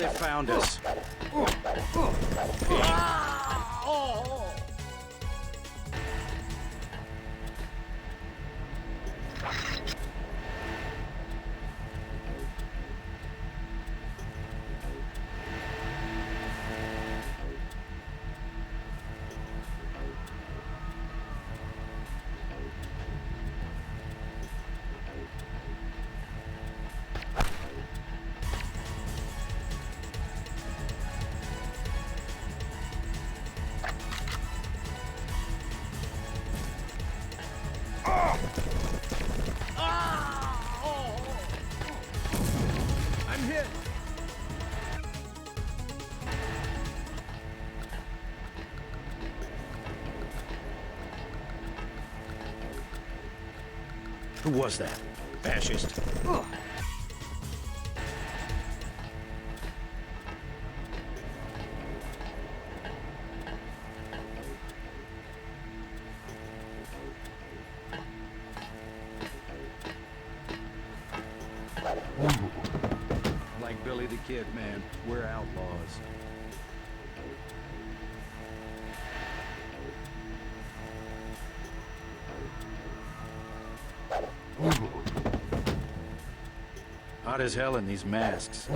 they found us. I'm hit. Who was that? Fascist. Like Billy the Kid, man. We're outlaws. Hot as hell in these masks.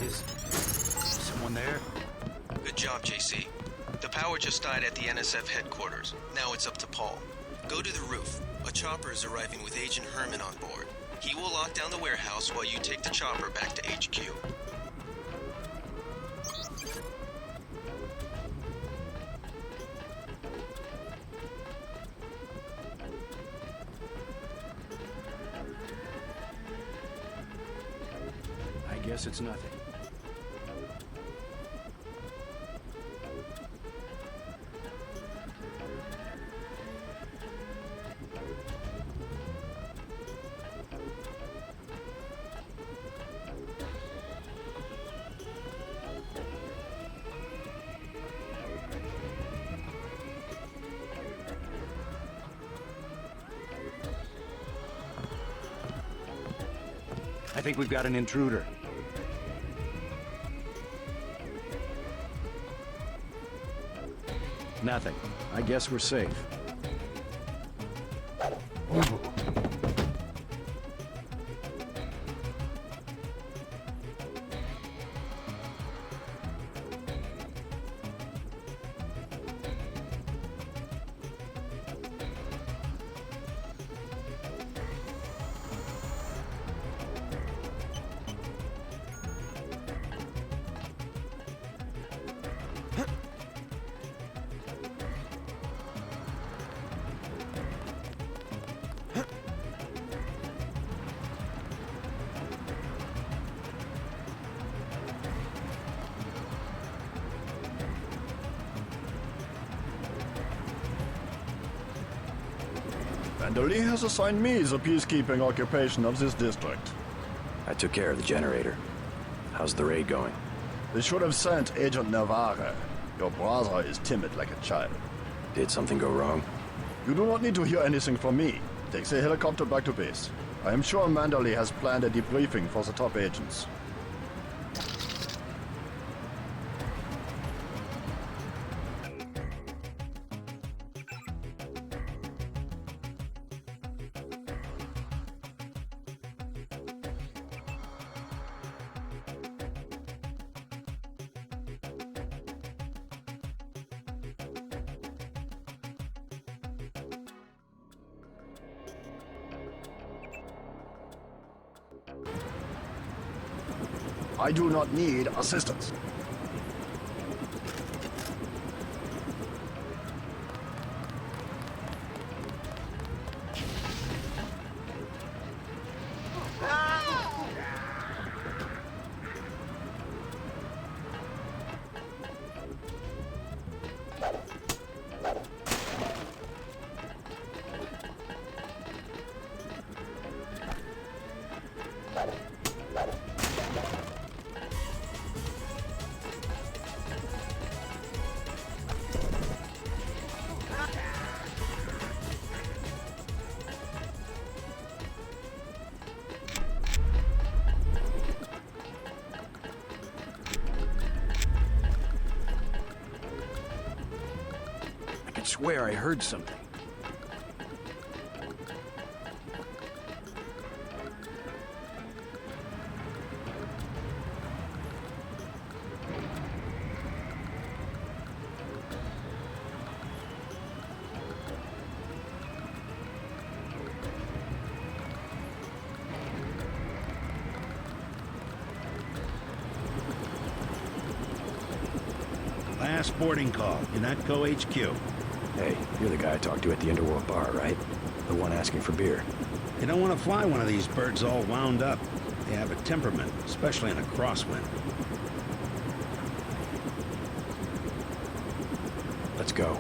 Is someone there? Good job, JC. The power just died at the NSF headquarters. Now it's up to Paul. Go to the roof. A chopper is arriving with Agent Herman on board. He will lock down the warehouse while you take the chopper back to HQ. I guess it's nothing. I think we've got an intruder. Nothing. I guess we're safe. Manderly has assigned me the peacekeeping occupation of this district. I took care of the generator. How's the raid going? They should have sent Agent Navarre. Your brother is timid like a child. Did something go wrong? You do not need to hear anything from me. Take the helicopter back to base. I am sure Manderly has planned a debriefing for the top agents. I do not need assistance. I swear I heard something. Last boarding call, Unetco HQ. Hey, you're the guy I talked to at the Underworld bar, right? The one asking for beer. You don't want to fly one of these birds all wound up. They have a temperament, especially in a crosswind. Let's go.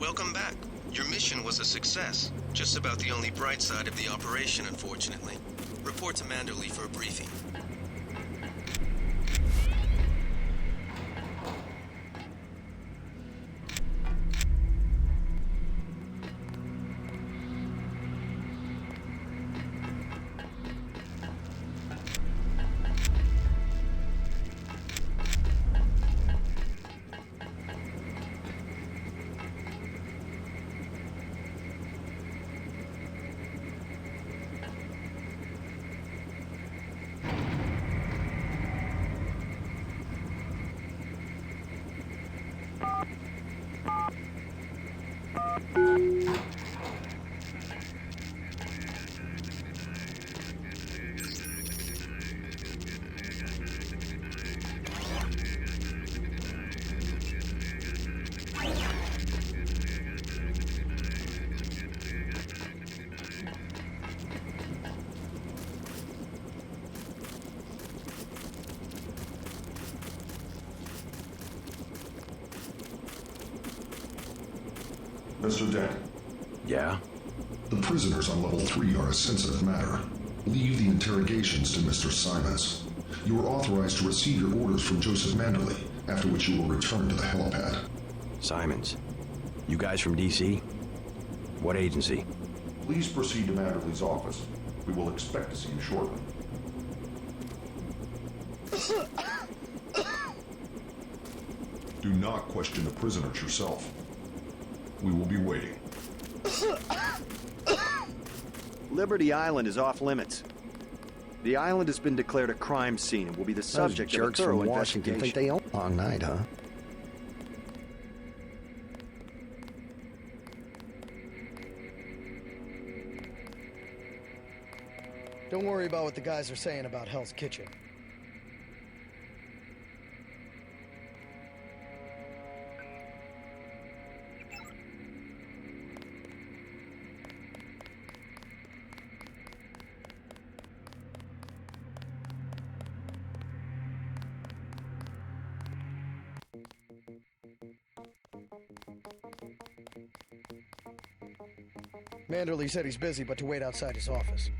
Welcome back. Your mission was a success. Just about the only bright side of the operation, unfortunately. Report to Manderly for a briefing. Mr. Dent, Yeah? the prisoners on level 3 are a sensitive matter. Leave the interrogations to Mr. Simons. You are authorized to receive your orders from Joseph Manderly, after which you will return to the helipad. Simons. You guys from DC? What agency? Please proceed to Manderly's office. We will expect to see you shortly. Do not question the prisoners yourself. We will be waiting. Liberty Island is off limits. The island has been declared a crime scene and will be the subject of a thorough investigation. think they own long night, huh? Don't worry about what the guys are saying about Hell's Kitchen. Manderley said he's busy, but to wait outside his office.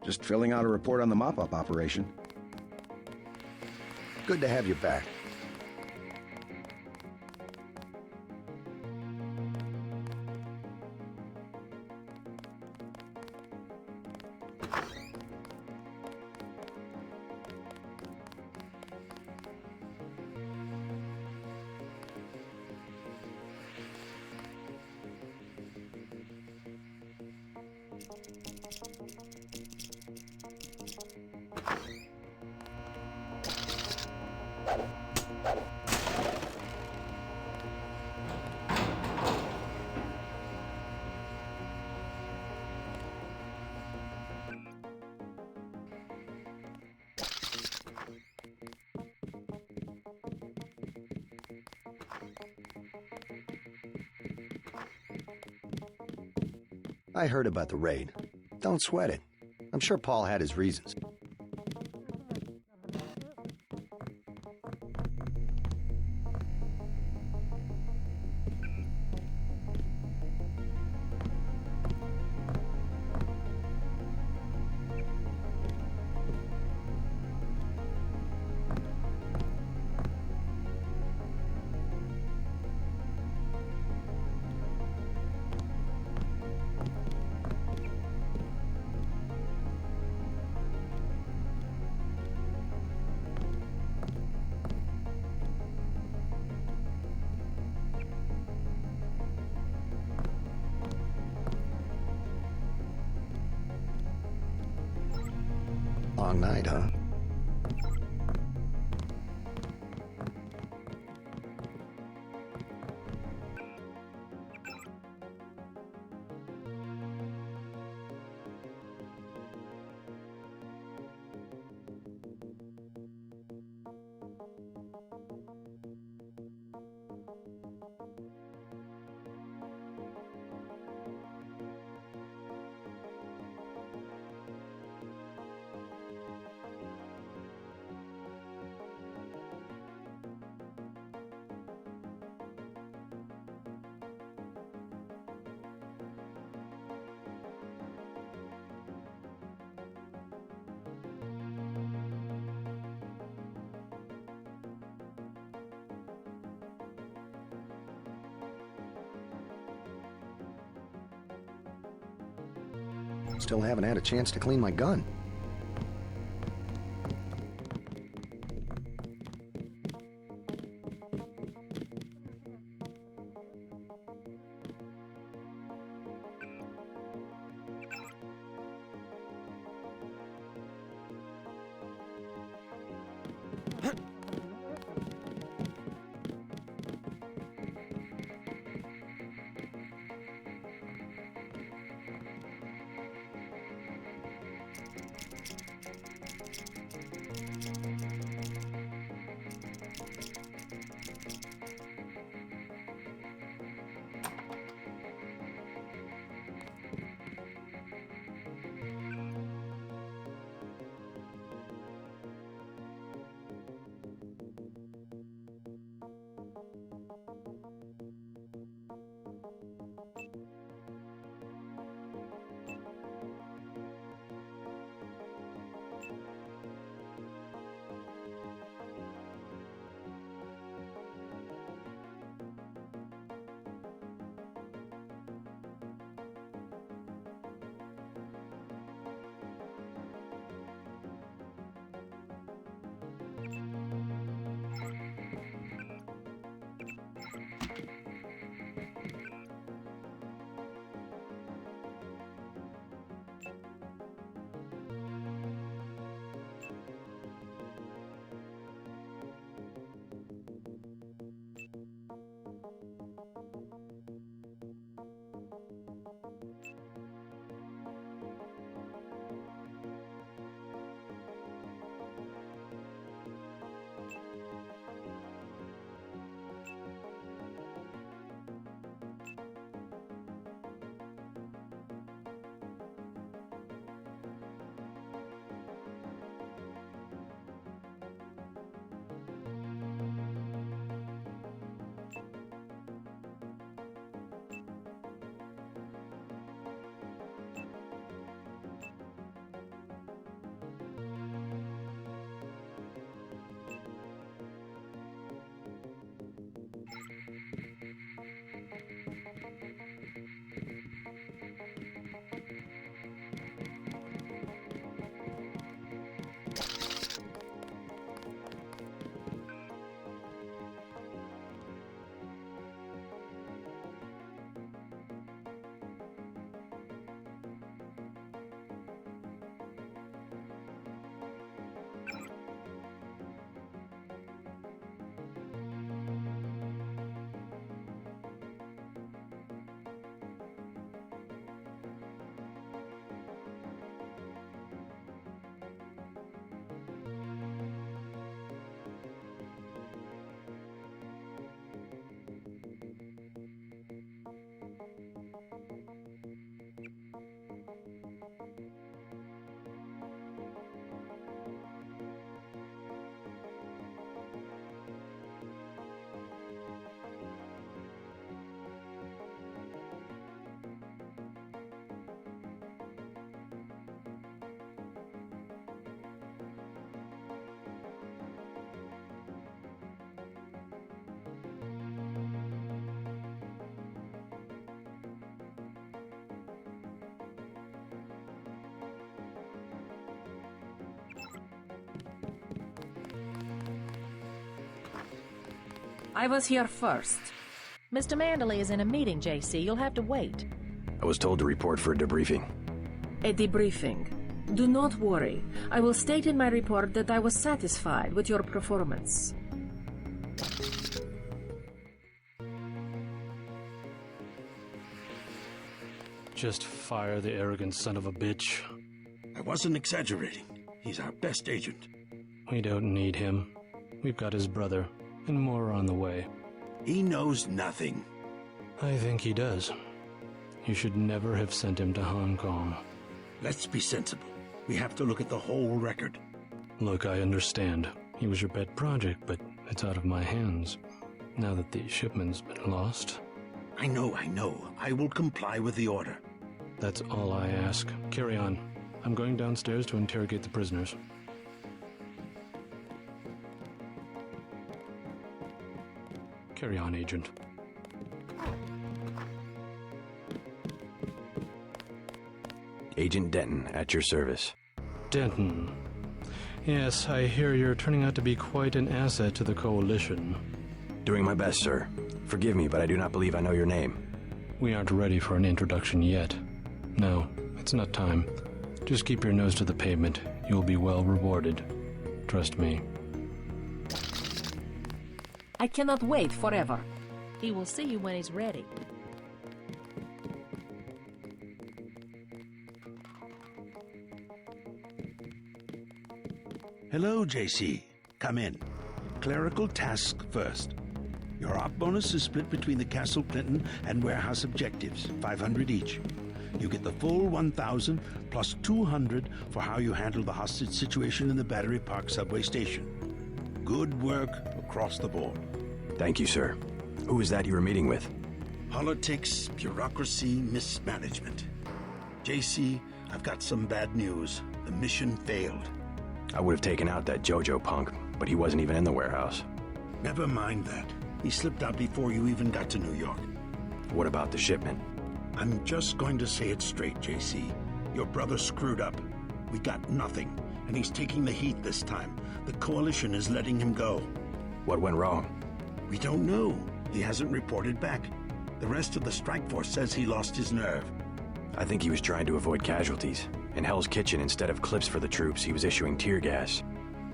Just filling out a report on the mop-up operation. Good to have you back. I heard about the raid. Don't sweat it. I'm sure Paul had his reasons. Long night, huh? Still haven't had a chance to clean my gun. I was here first. Mr. Manderley is in a meeting, JC. You'll have to wait. I was told to report for a debriefing. A debriefing. Do not worry. I will state in my report that I was satisfied with your performance. Just fire the arrogant son of a bitch. I wasn't exaggerating. He's our best agent. We don't need him. We've got his brother, and more are on the way. He knows nothing. I think he does. You should never have sent him to Hong Kong. Let's be sensible. We have to look at the whole record. Look, I understand. He was your pet project, but it's out of my hands. Now that the shipment's been lost. I know. I will comply with the order. That's all I ask. Carry on. I'm going downstairs to interrogate the prisoners. Carry on, Agent. Agent Denton, at your service. Denton. Yes, I hear you're turning out to be quite an asset to the Coalition. Doing my best, sir. Forgive me, but I do not believe I know your name. We aren't ready for an introduction yet. No, it's not time. Just keep your nose to the pavement. You'll be well rewarded. Trust me. I cannot wait forever. He will see you when he's ready. Hello, JC. Come in. Clerical task first. Your op bonus is split between the Castle Clinton and warehouse objectives, 500 each. You get the full 1,000 plus 200 for how you handle the hostage situation in the Battery Park subway station. Good work across the board. Thank you, sir. Who is that you were meeting with? Politics, bureaucracy, mismanagement. JC, I've got some bad news. The mission failed. I would have taken out that Jojo punk, but he wasn't even in the warehouse. Never mind that. He slipped out before you even got to New York. What about the shipment? I'm just going to say it straight, JC. Your brother screwed up. We got nothing, and he's taking the heat this time. The Coalition is letting him go. What went wrong? We don't know. He hasn't reported back. The rest of the strike force says he lost his nerve. I think he was trying to avoid casualties. In Hell's Kitchen, instead of clips for the troops, he was issuing tear gas.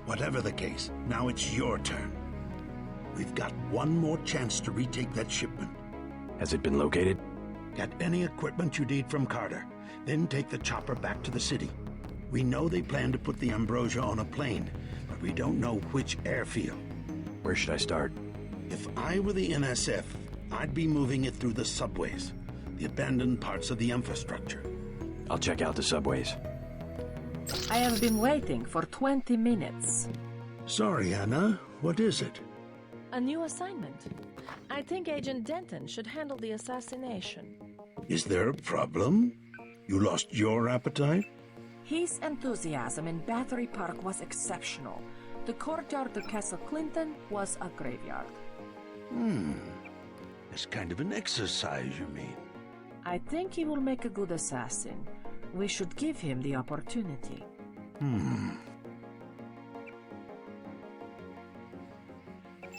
Whatever the case, now it's your turn. We've got one more chance to retake that shipment. Has it been located? Get any equipment you need from Carter, then take the chopper back to the city. We know they plan to put the Ambrosia on a plane, but we don't know which airfield. Where should I start? If I were the NSF, I'd be moving it through the subways, the abandoned parts of the infrastructure. I'll check out the subways. I have been waiting for 20 minutes. Sorry, Anna. What is it? A new assignment. I think Agent Denton should handle the assassination. Is there a problem? You lost your appetite? His enthusiasm in Battery Park was exceptional. The courtyard of Castle Clinton was a graveyard. It's kind of an exercise, you mean? I think he will make a good assassin. We should give him the opportunity.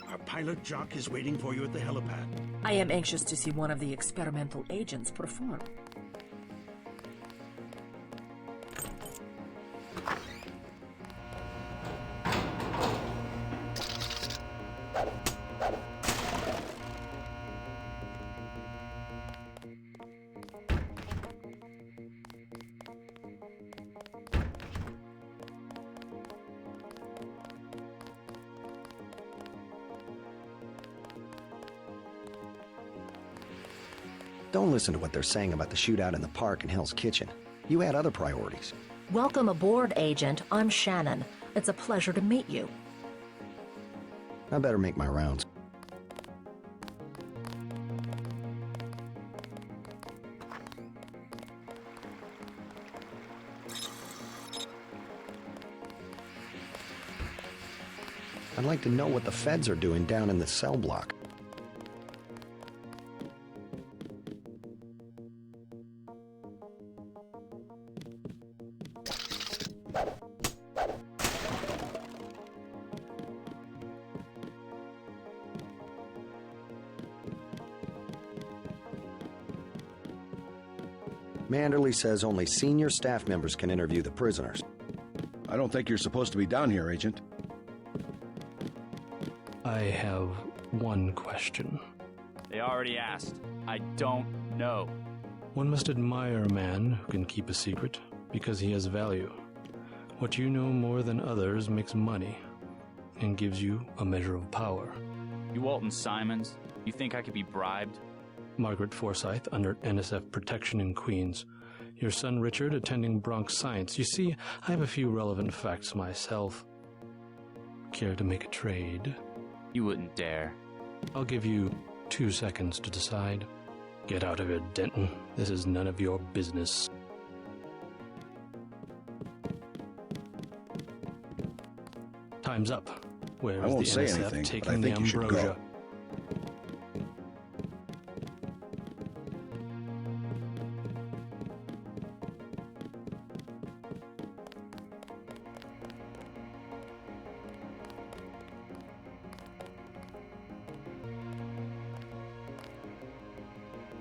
Our pilot Jock is waiting for you at the helipad. I am anxious to see one of the experimental agents perform. Don't listen to what they're saying about the shootout in the park and Hell's Kitchen. You had other priorities. Welcome aboard, Agent. I'm Shannon. It's a pleasure to meet you. I better make my rounds. I'd like to know what the feds are doing down in the cell block. Manderley says only senior staff members can interview the prisoners. I don't think you're supposed to be down here, Agent. I have one question. They already asked. I don't know. One must admire a man who can keep a secret because he has value. What you know more than others makes money and gives you a measure of power. You Walton Simons? You think I could be bribed? Margaret Forsyth under NSF protection in Queens. Your son Richard attending Bronx Science. You see, I have a few relevant facts myself. Care to make a trade? You wouldn't dare. I'll give you 2 seconds to decide. Get out of here, Denton. This is none of your business. Time's up. Where I is won't the say NSF anything, taking but I think the you should ambrosia? go.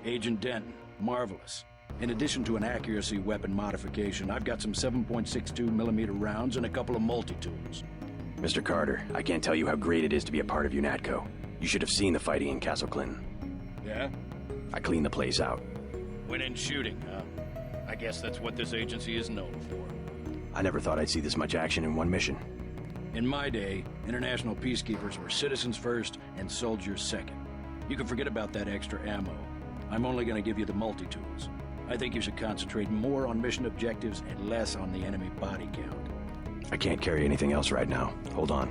Agent Denton, marvelous. In addition to an accuracy weapon modification, I've got some 7.62mm rounds and a couple of multi-tools. Mr. Carter, I can't tell you how great it is to be a part of UNATCO. You should have seen the fighting in Castle Clinton. Yeah? I cleaned the place out. Went in shooting, huh? I guess that's what this agency is known for. I never thought I'd see this much action in one mission. In my day, international peacekeepers were citizens first and soldiers second. You can forget about that extra ammo. I'm only going to give you the multi-tools. I think you should concentrate more on mission objectives and less on the enemy body count. I can't carry anything else right now. Hold on.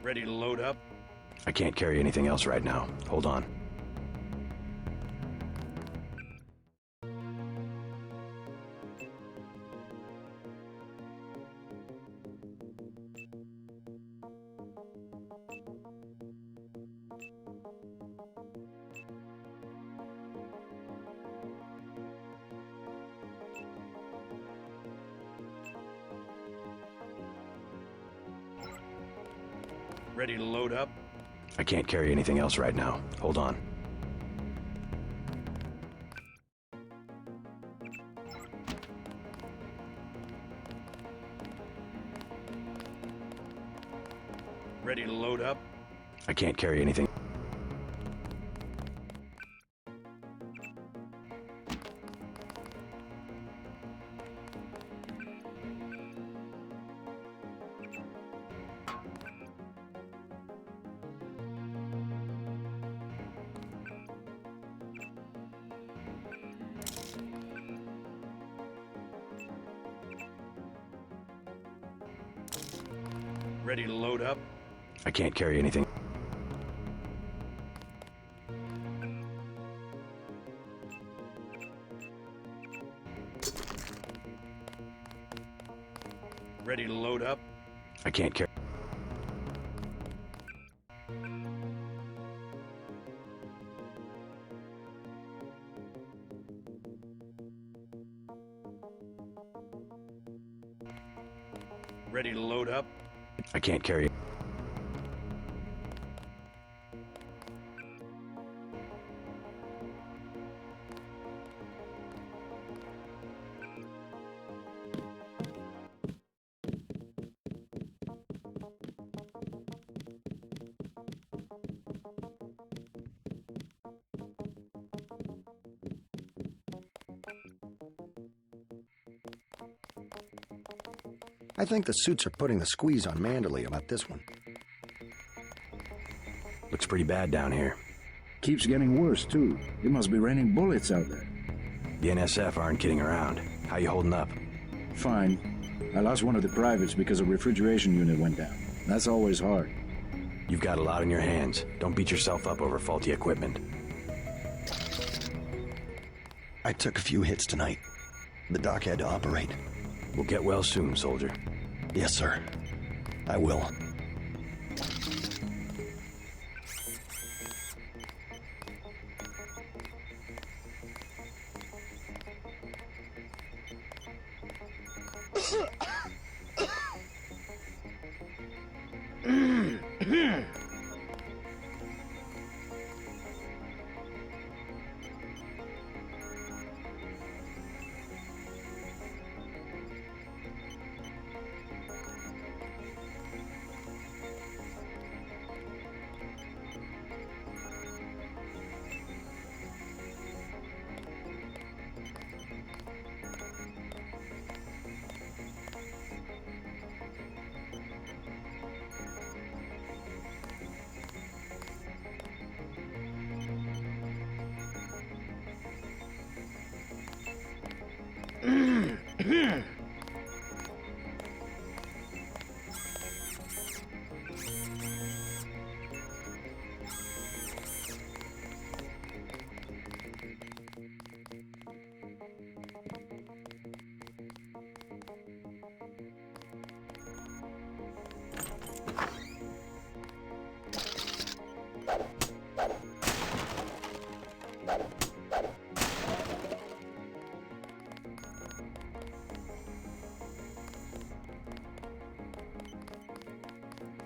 Ready to load up? I can't carry anything else right now. Hold on. Ready to load up? I can't carry anything else right now. Hold on. Ready to load up? I can't carry anything. Ready to load up? I can't carry anything. Ready to load up? I can't carry. Ready to load up? I can't carry. I think the suits are putting the squeeze on Manderley about this one. Looks pretty bad down here. Keeps getting worse, too. It must be raining bullets out there. The NSF aren't kidding around. How you holding up? Fine. I lost one of the privates because a refrigeration unit went down. That's always hard. You've got a lot on your hands. Don't beat yourself up over faulty equipment. I took a few hits tonight. The doc had to operate. We'll get well soon, soldier. Yes, sir. I will.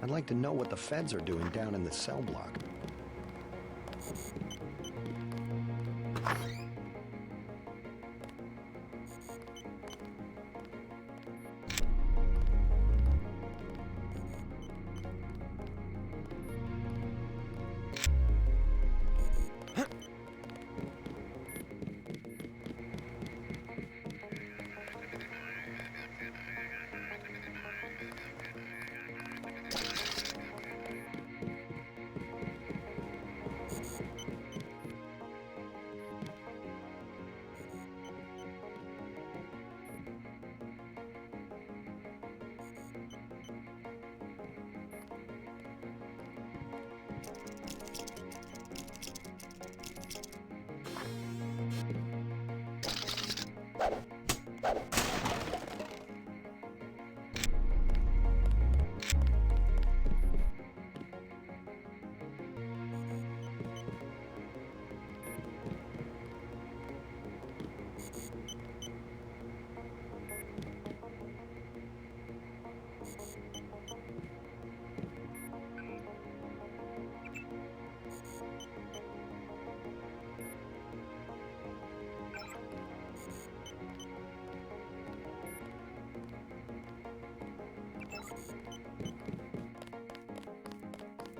I'd like to know what the feds are doing down in the cell block.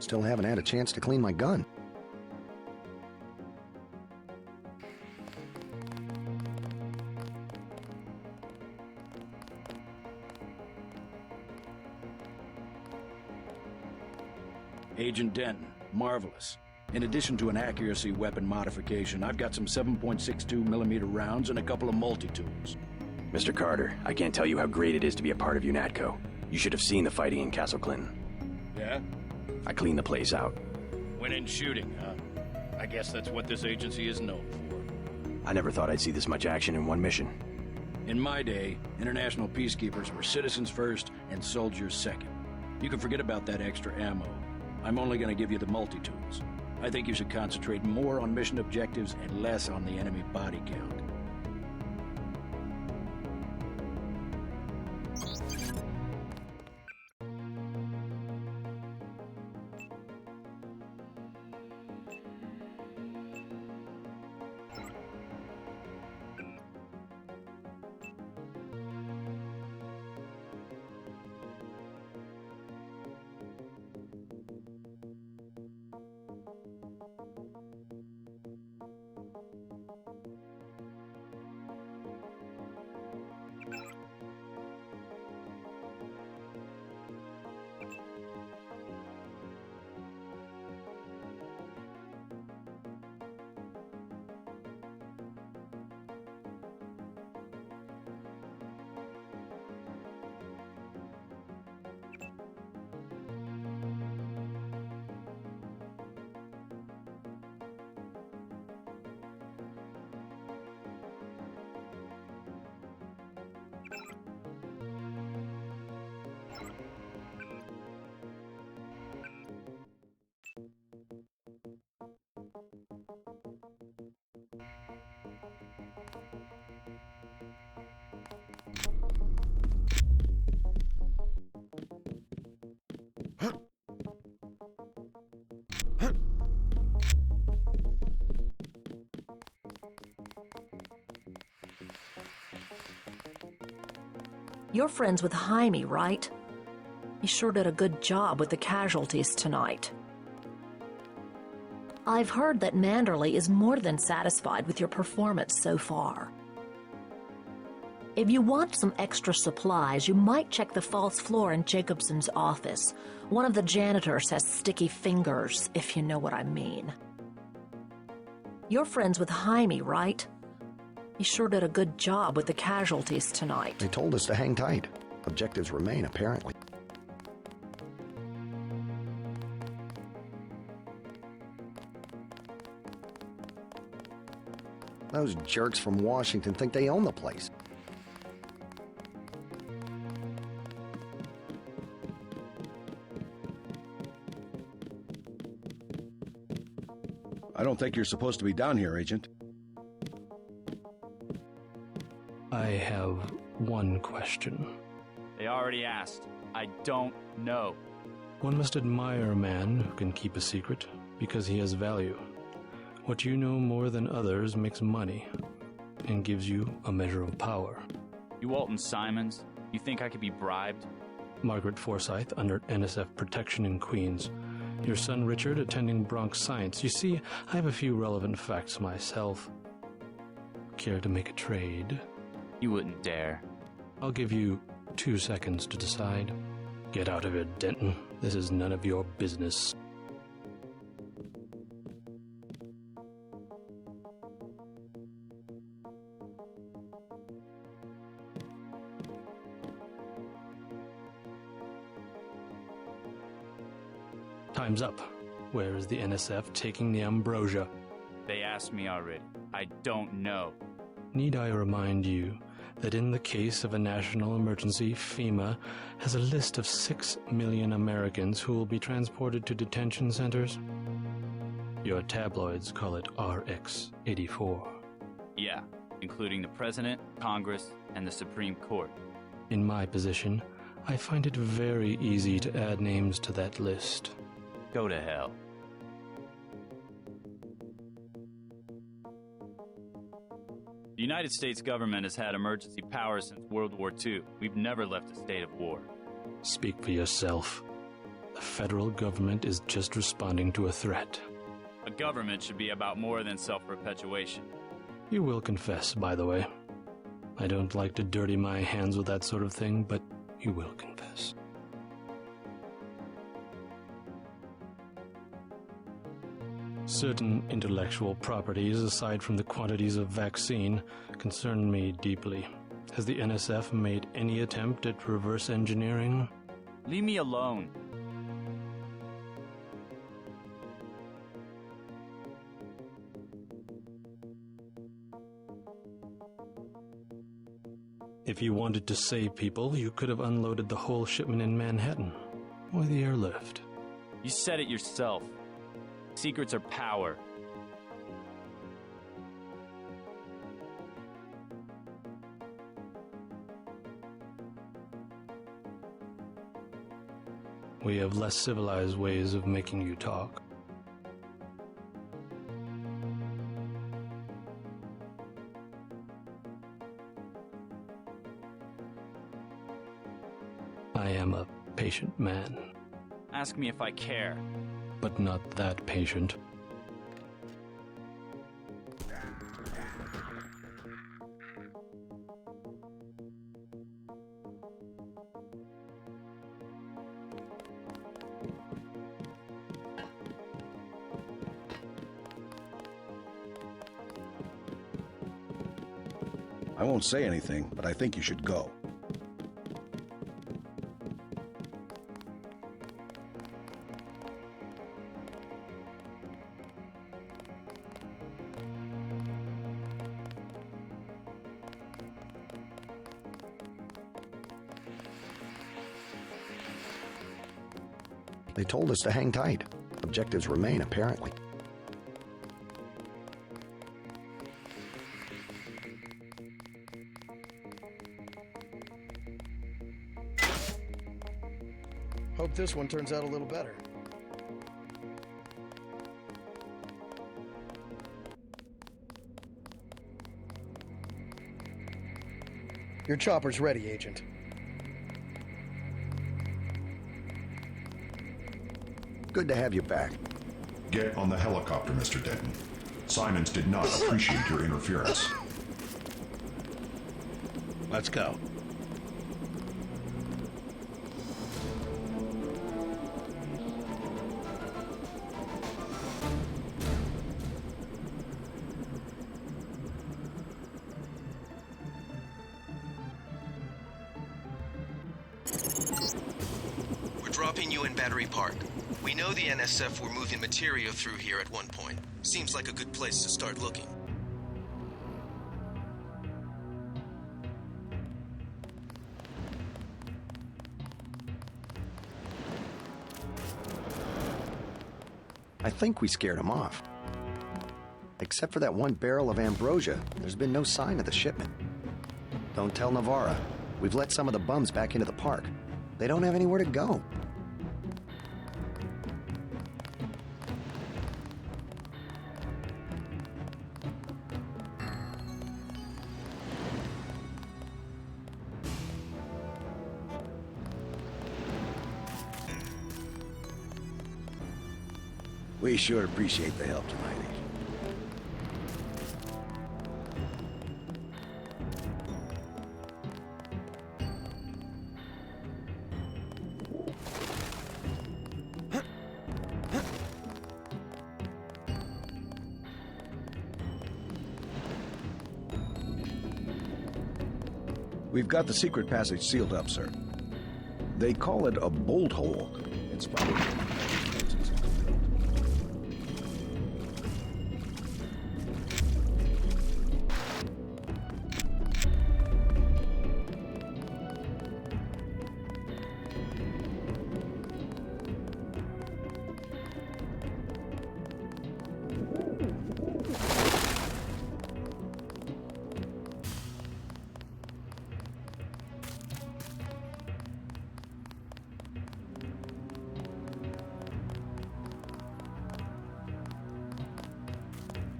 Still haven't had a chance to clean my gun. Agent Denton, marvelous. In addition to an accuracy weapon modification, I've got some 7.62mm rounds and a couple of multi-tools. Mr. Carter, I can't tell you how great it is to be a part of UNATCO. You should have seen the fighting in Castle Clinton. Yeah? I cleaned the place out. Went in shooting, huh? I guess that's what this agency is known for. I never thought I'd see this much action in one mission. In my day, international peacekeepers were citizens first and soldiers second. You can forget about that extra ammo. I'm only going to give you the multi-tools. I think you should concentrate more on mission objectives and less on the enemy body count. You're friends with Jaime, right? He sure did a good job with the casualties tonight. I've heard that Manderley is more than satisfied with your performance so far. If you want some extra supplies, you might check the false floor in Jacobson's office. One of the janitors has sticky fingers, if you know what I mean. You're friends with Jaime, right? He sure did a good job with the casualties tonight. They told us to hang tight. Objectives remain, apparently. Those jerks from Washington think they own the place. I don't think you're supposed to be down here, Agent. I have one question. They already asked. I don't know. One must admire a man who can keep a secret because he has value. What you know more than others makes money and gives you a measure of power. You Walton Simons, you think I could be bribed? Margaret Forsyth under NSF protection in Queens. Your son Richard attending Bronx Science. You see, I have a few relevant facts myself. Care to make a trade? You wouldn't dare. I'll give you 2 seconds to decide. Get out of here, Denton. This is none of your business. Time's up. Where is the NSF taking the ambrosia? They asked me already. I don't know. Need I remind you that in the case of a national emergency, FEMA has a list of 6 million Americans who will be transported to detention centers? Your tabloids call it RX-84. Yeah, including the President, Congress, and the Supreme Court. In my position, I find it very easy to add names to that list. Go to hell. The United States government has had emergency powers since World War II. We've never left a state of war. Speak for yourself. The federal government is just responding to a threat. A government should be about more than self-perpetuation. You will confess, by the way. I don't like to dirty my hands with that sort of thing, but you will confess. Certain intellectual properties, aside from the quantities of vaccine, concern me deeply. Has the NSF made any attempt at reverse engineering? Leave me alone. If you wanted to save people, you could have unloaded the whole shipment in Manhattan, or the airlift. You said it yourself. Secrets are power. We have less civilized ways of making you talk. I am a patient man. Ask me if I care. But not that patient. I won't say anything, but I think you should go. They told us to hang tight. Objectives remain, apparently. Hope this one turns out a little better. Your chopper's ready, Agent. Good to have you back. Get on the helicopter, Mr. Denton. Simons did not appreciate your interference. Let's go. dropping you in Battery Park. We know the NSF were moving material through here at one point. Seems like a good place to start looking. I think we scared him off. Except for that one barrel of ambrosia, there's been no sign of the shipment. Don't tell Navarra. We've let some of the bums back into the park. They don't have anywhere to go. We sure appreciate the help tonight, Agent. We've got the secret passage sealed up, sir. They call it a bolt hole. It's probably...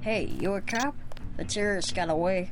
Hey, you a cop? The terrorist got away.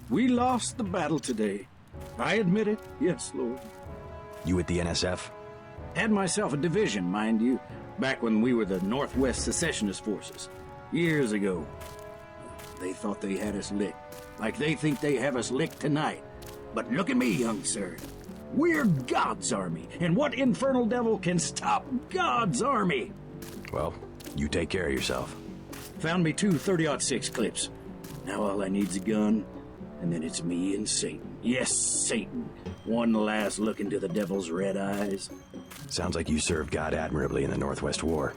We lost the battle today. I admit it. Yes, Lord. You with the NSF? Had myself a division, mind you, back when we were the Northwest Secessionist Forces. Years ago. They thought they had us licked. Like they think they have us licked tonight. But look at me, young sir. We're God's army. And what infernal devil can stop God's army? Well, you take care of yourself. Found me 2 30-06 clips. Now all I need's a gun. And then it's me and Satan. Yes, Satan. One last look into the devil's red eyes. Sounds like you served God admirably in the Northwest War.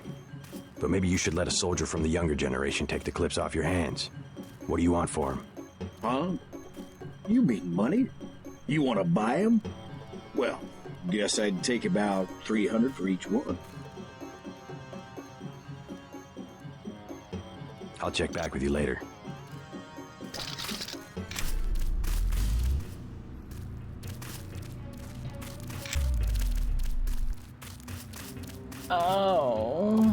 But maybe you should let a soldier from the younger generation take the clips off your hands. What do you want for him? Huh? You mean money? You want to buy him? Well, guess I'd take about 300 for each one. I'll check back with you later. Oh,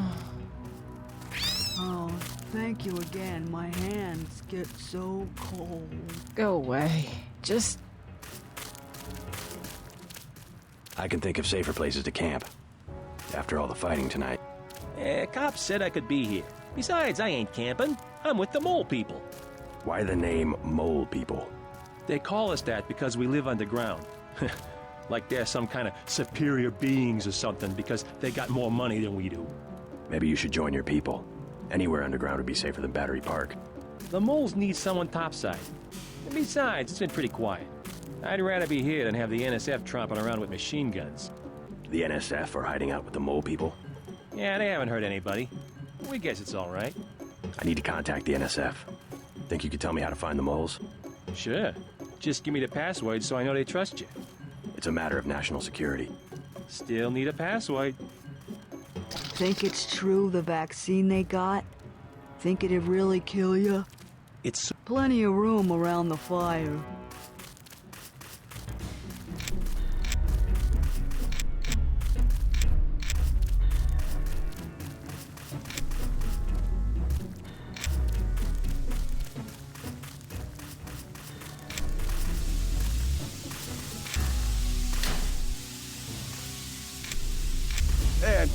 thank you again. My hands get so cold. Go away. Just... I can think of safer places to camp. After all the fighting tonight. Cops said I could be here. Besides, I ain't camping. I'm with the mole people. Why the name Mole People? They call us that because we live underground. Like they're some kind of superior beings or something because they got more money than we do. Maybe you should join your people. Anywhere underground would be safer than Battery Park. The moles need someone topside. And besides, it's been pretty quiet. I'd rather be here than have the NSF tromping around with machine guns. The NSF are hiding out with the Mole People? Yeah, they haven't hurt anybody. We guess it's all right. I need to contact the NSF. Think you could tell me how to find the moles? Sure. Just give me the password so I know they trust you. It's a matter of national security. Still need a password. Think it's true, the vaccine they got? Think it'd really kill you? It's plenty of room around the fire.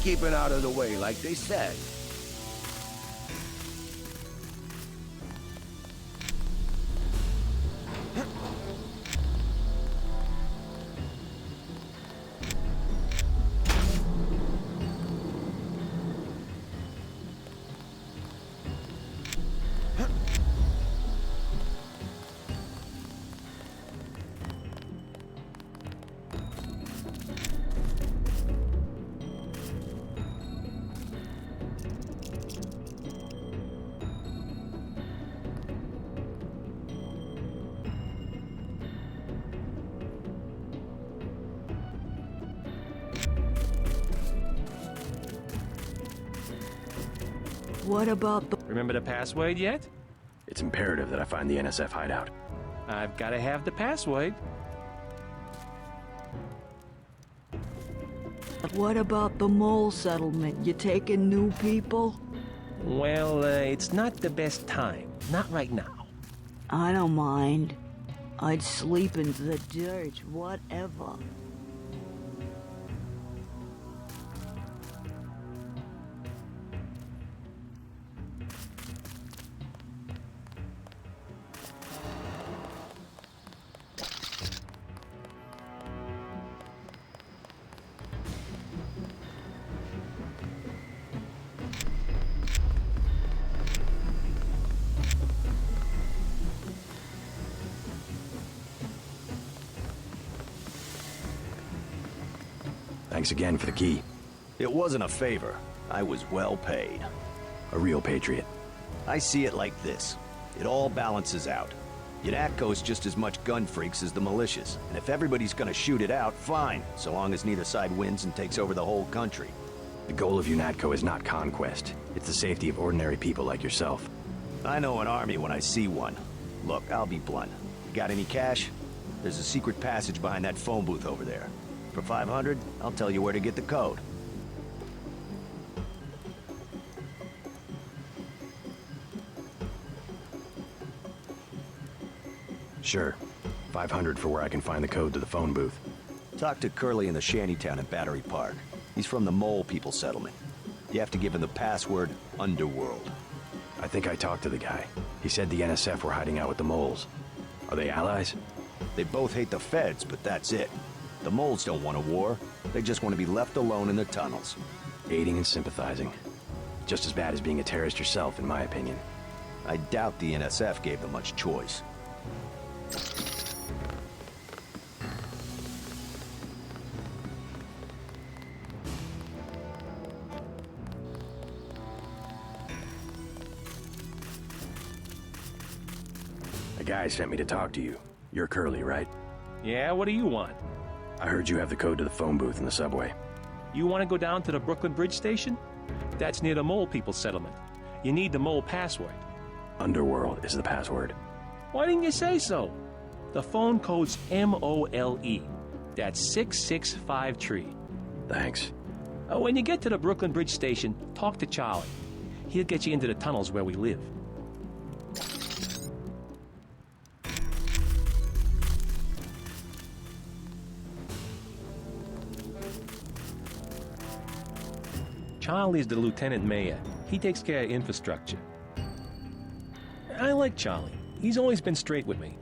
keeping out of the way like they said. What about the... Remember the password yet? It's imperative that I find the NSF hideout. I've gotta have the password. What about the mole settlement? You taking new people? Well, it's not the best time. Not right now. I don't mind. I'd sleep in the dirt, whatever. Thanks again for the key. It wasn't a favor. I was well paid. A real patriot. I see it like this. It all balances out. UNATCO's just as much gun freaks as the militias, and if everybody's gonna shoot it out, fine, so long as neither side wins and takes over the whole country. The goal of UNATCO is not conquest. It's the safety of ordinary people like yourself. I know an army when I see one. Look, I'll be blunt. You got any cash? There's a secret passage behind that phone booth over there. For 500, I'll tell you where to get the code. Sure. 500 for where I can find the code to the phone booth. Talk to Curly in the shantytown at Battery Park. He's from the Mole People settlement. You have to give him the password Underworld. I think I talked to the guy. He said the NSF were hiding out with the moles. Are they allies? They both hate the feds, but that's it. The moles don't want a war. They just want to be left alone in the tunnels. Aiding and sympathizing. Just as bad as being a terrorist yourself, in my opinion. I doubt the NSF gave them much choice. A guy sent me to talk to you. You're Curly, right? Yeah, what do you want? I heard you have the code to the phone booth in the subway. You want to go down to the Brooklyn Bridge Station? That's near the Mole People settlement. You need the mole password. Underworld is the password. Why didn't you say so? The phone code's MOLE. That's 665-tree. Thanks. When you get to the Brooklyn Bridge Station, talk to Charlie. He'll get you into the tunnels where we live. Charlie's the lieutenant mayor. He takes care of infrastructure. I like Charlie. He's always been straight with me.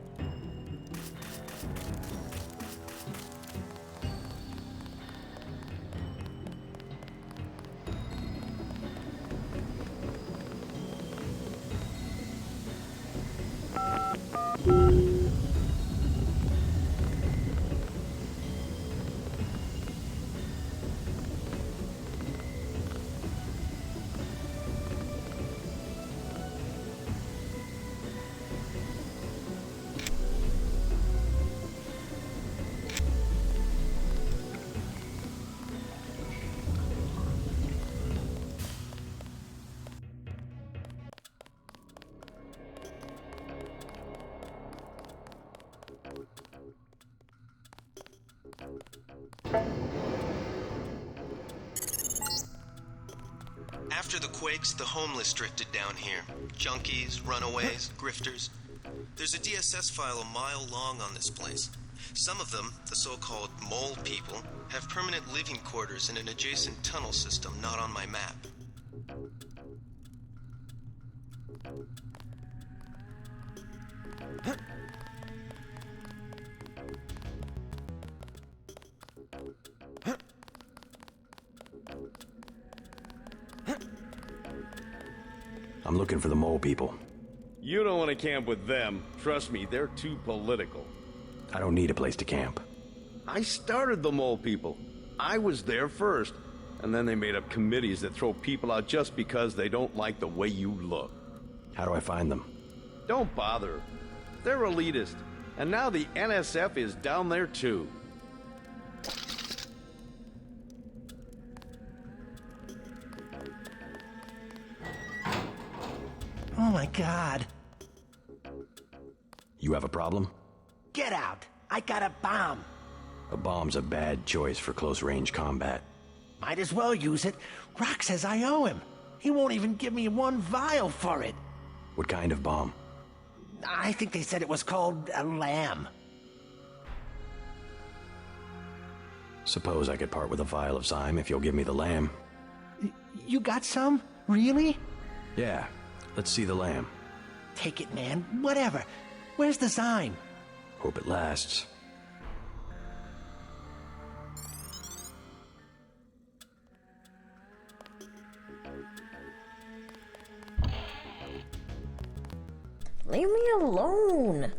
After the quakes, the homeless drifted down here. Junkies, runaways, grifters. There's a DSS file a mile long on this place. Some of them, the so-called mole people, have permanent living quarters in an adjacent tunnel system not on my map. I'm looking for the mole people. You don't want to camp with them. Trust me, they're too political. I don't need a place to camp. I started the mole people. I was there first. And then they made up committees that throw people out just because they don't like the way you look. How do I find them? Don't bother. They're elitist. And now the NSF is down there too. Oh my God. You have a problem? Get out! I got a bomb! A bomb's a bad choice for close-range combat. Might as well use it. Rock says I owe him. He won't even give me one vial for it. What kind of bomb? I think they said it was called a lamb. Suppose I could part with a vial of Zyme if you'll give me the lamb. You got some? Really? Yeah. Let's see the lamb. Take it, man. Whatever. Where's the Zyme? Hope it lasts. Leave me alone.